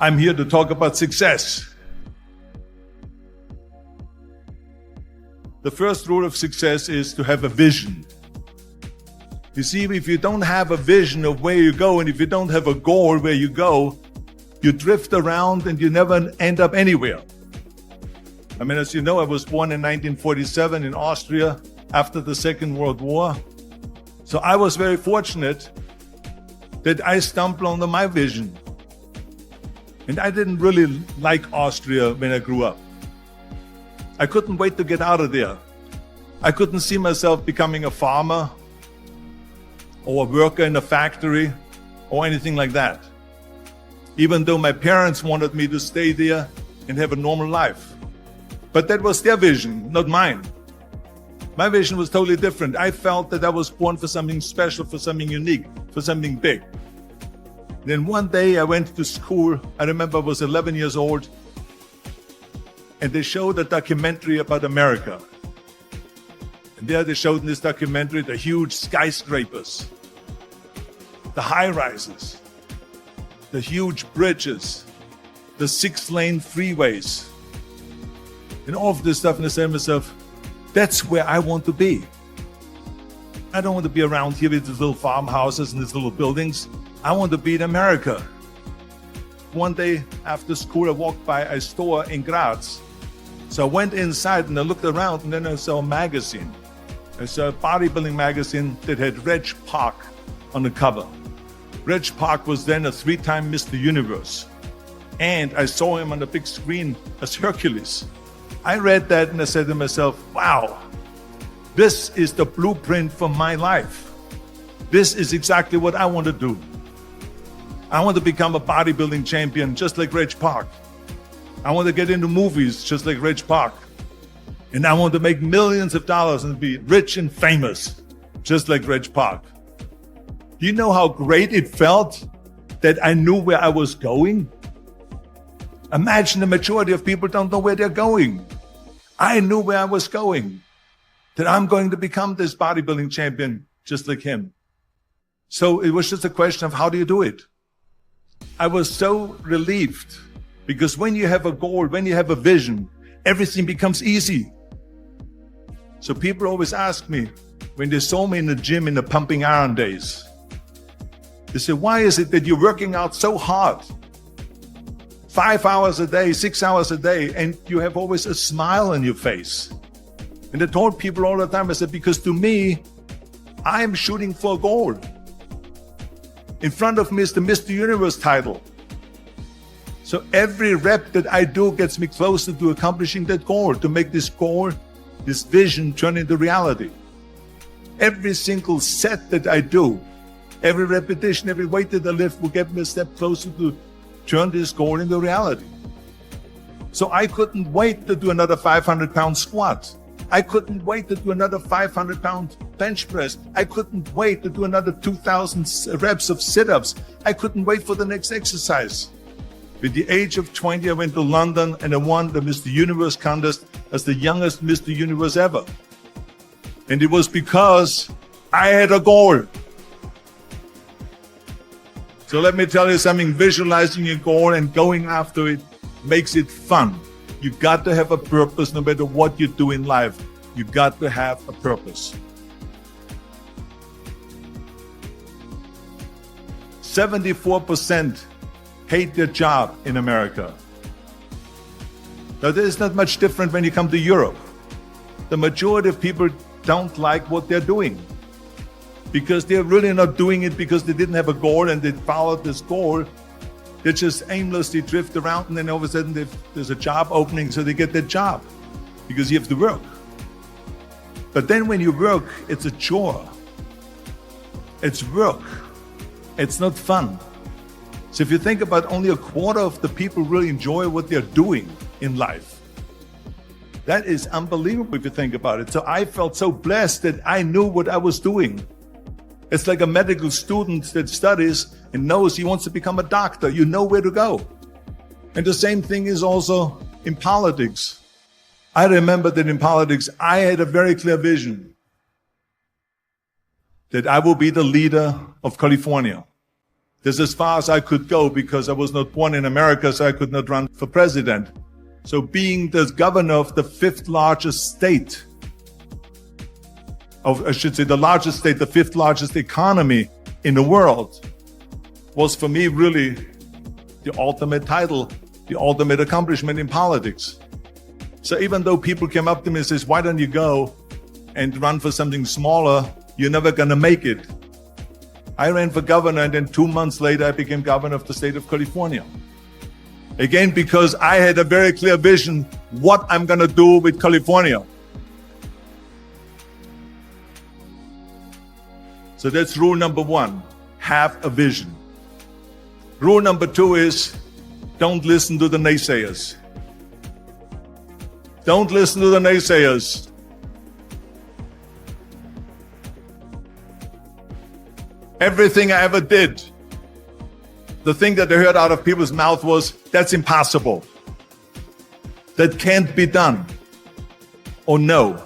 I'm here to talk about success. The first rule of success is to have a vision. You see, if you don't have a vision of where you go, and if you don't have a goal where you go, you drift around and you never end up anywhere. I mean, as you know, I was born in 1947 in Austria after the Second World War. So I was very fortunate that I stumbled onto my vision. And I didn't really like Austria when I grew up. I couldn't wait to get out of there. I couldn't see myself becoming a farmer or a worker in a factory or anything like that. Even though my parents wanted me to stay there and have a normal life. But that was their vision, not mine. My vision was totally different. I felt that I was born for something special, for something unique, for something big. Then one day I went to school. I remember I was 11 years old. And they showed a documentary about America. And there they showed in this documentary the huge skyscrapers, the high-rises, the huge bridges, the 6-lane freeways, and all of this stuff. And I said to myself, that's where I want to be. I don't want to be around here with these little farmhouses and these little buildings. I want to be in America. One day after school, I walked by a store in Graz. So I went inside and I looked around, and then I saw a magazine. I saw a bodybuilding magazine that had Reg Park on the cover. Reg Park was then a 3-time Mr. Universe. And I saw him on the big screen as Hercules. I read that and I said to myself, wow, this is the blueprint for my life. This is exactly what I want to do. I want to become a bodybuilding champion just like Reg Park. I want to get into movies just like Reg Park. And I want to make millions of dollars and be rich and famous just like Reg Park. Do you know how great it felt that I knew where I was going? Imagine the majority of people don't know where they're going. I knew where I was going, that I'm going to become this bodybuilding champion just like him. So it was just a question of how do you do it? I was so relieved because when you have a goal, when you have a vision, everything becomes easy. So people always ask me when they saw me in the gym in the pumping iron days, they say, why is it that you're working out so hard? 5 hours a day, 6 hours a day, and you have always a smile on your face. And I told people all the time, I said, because to me, I'm shooting for a goal. In front of me is the Mr. Universe title. So every rep that I do gets me closer to accomplishing that goal, to make this goal, this vision turn into reality. Every single set that I do, every repetition, every weight that I lift will get me a step closer to turn this goal into reality. So I couldn't wait to do another 500-pound squat. I couldn't wait to do another 500-pound bench press. I couldn't wait to do another 2,000 reps of sit-ups. I couldn't wait for the next exercise. At the age of 20, I went to London and I won the Mr. Universe contest as the youngest Mr. Universe ever. And it was because I had a goal. So let me tell you something, visualizing your goal and going after it makes it fun. You got to have a purpose no matter what you do in life. You got to have a purpose. 74% hate their job in America. Now, there is not much different when you come to Europe. The majority of people don't like what they're doing because they're really not doing it because they didn't have a goal and they followed this goal. They just aimlessly drift around, and then all of a sudden there's a job opening, so they get that job because you have to work. But then when you work, it's a chore. It's work. It's not fun. So if you think about, only a quarter of the people really enjoy what they're doing in life. That is unbelievable if you think about it. So I felt so blessed that I knew what I was doing. It's like a medical student that studies and knows he wants to become a doctor. You know where to go. And the same thing is also in politics. I remember that in politics, I had a very clear vision that I will be the leader of California. This is as far as I could go because I was not born in America, so I could not run for president. So being the governor of the fifth largest state, I should say the largest state, the fifth largest economy in the world, was for me really the ultimate title, the ultimate accomplishment in politics. So even though people came up to me and says, why don't you go and run for something smaller? You're never gonna make it. I ran for governor, and then 2 months later I became governor of the state of California. Again, because I had a very clear vision what I'm gonna do with California. So that's rule number one, have a vision. Rule number two is, don't listen to the naysayers. Don't listen to the naysayers. Everything I ever did, the thing that I heard out of people's mouth was, that's impossible. That can't be done. Or no.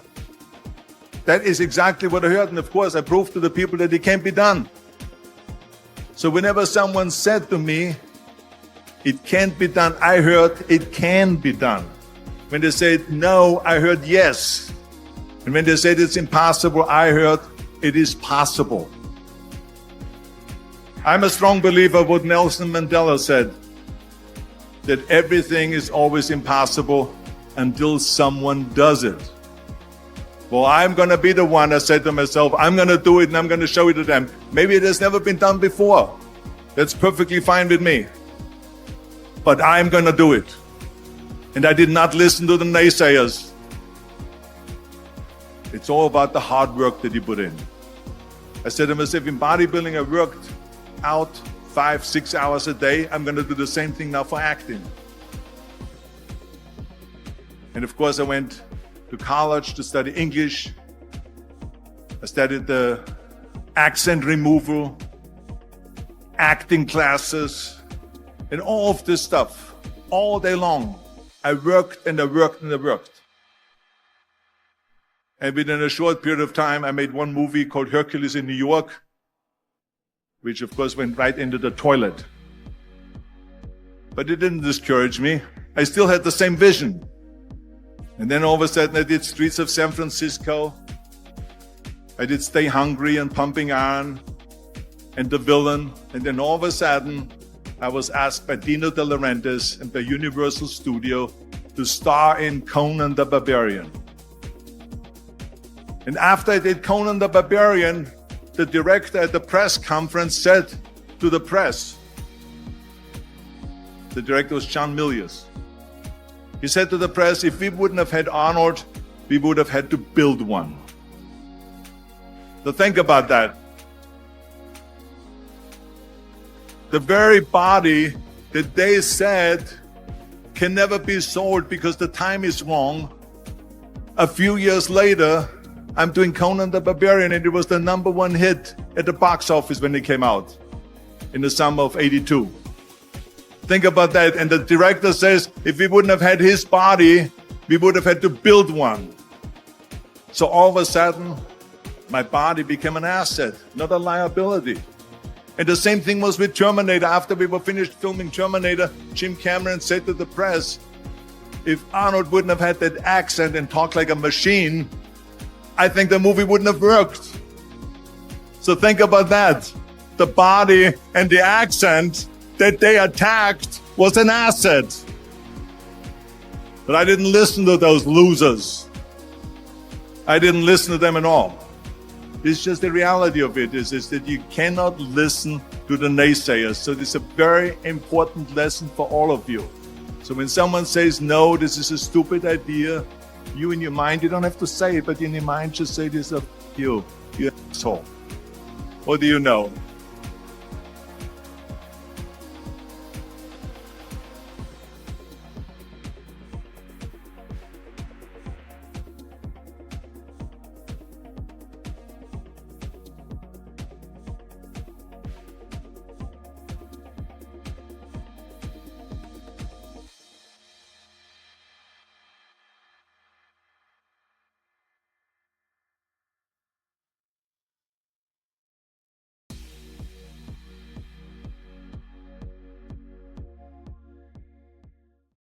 That is exactly what I heard, and of course I proved to the people that it can't be done. So whenever someone said to me, it can't be done, I heard, it can be done. When they said no, I heard yes. And when they said it's impossible, I heard it is possible. I'm a strong believer of what Nelson Mandela said, that everything is always impossible until someone does it. Well, I'm going to be the one, I said to myself, I'm going to do it and I'm going to show it to them. Maybe it has never been done before. That's perfectly fine with me. But I'm going to do it. And I did not listen to the naysayers. It's all about the hard work that you put in. I said to myself, in bodybuilding, I worked out 5-6 hours a day. I'm going to do the same thing now for acting. And of course, I went to college to study English. I studied the accent removal, acting classes, and all of this stuff all day long. I worked and I worked and I worked. And within a short period of time, I made one movie called Hercules in New York, which of course went right into the toilet. But it didn't discourage me. I still had the same vision. And then all of a sudden I did Streets of San Francisco. I did Stay Hungry and Pumping Iron and The Villain. And then all of a sudden I was asked by Dino De Laurentiis and by Universal Studio to star in Conan the Barbarian. And after I did Conan the Barbarian, the director at the press conference said to the press, the director was John Milius. He said to the press, if we wouldn't have had Arnold, we would have had to build one. So think about that. The very body that they said can never be sold because the time is wrong. A few years later, I'm doing Conan the Barbarian, and it was the #1 hit at the box office when it came out in the summer of '82. Think about that. And the director says, if we wouldn't have had his body, we would have had to build one. So all of a sudden, my body became an asset, not a liability. And the same thing was with Terminator. After we were finished filming Terminator, Jim Cameron said to the press, if Arnold wouldn't have had that accent and talked like a machine, I think the movie wouldn't have worked. So think about that. The body and the accent that they attacked was an asset. But I didn't listen to those losers. I didn't listen to them at all. It's just the reality of it is that you cannot listen to the naysayers. So this is a very important lesson for all of you. So when someone says, no, this is a stupid idea, you in your mind, you don't have to say it, but in your mind just say this of you asshole. What do you know?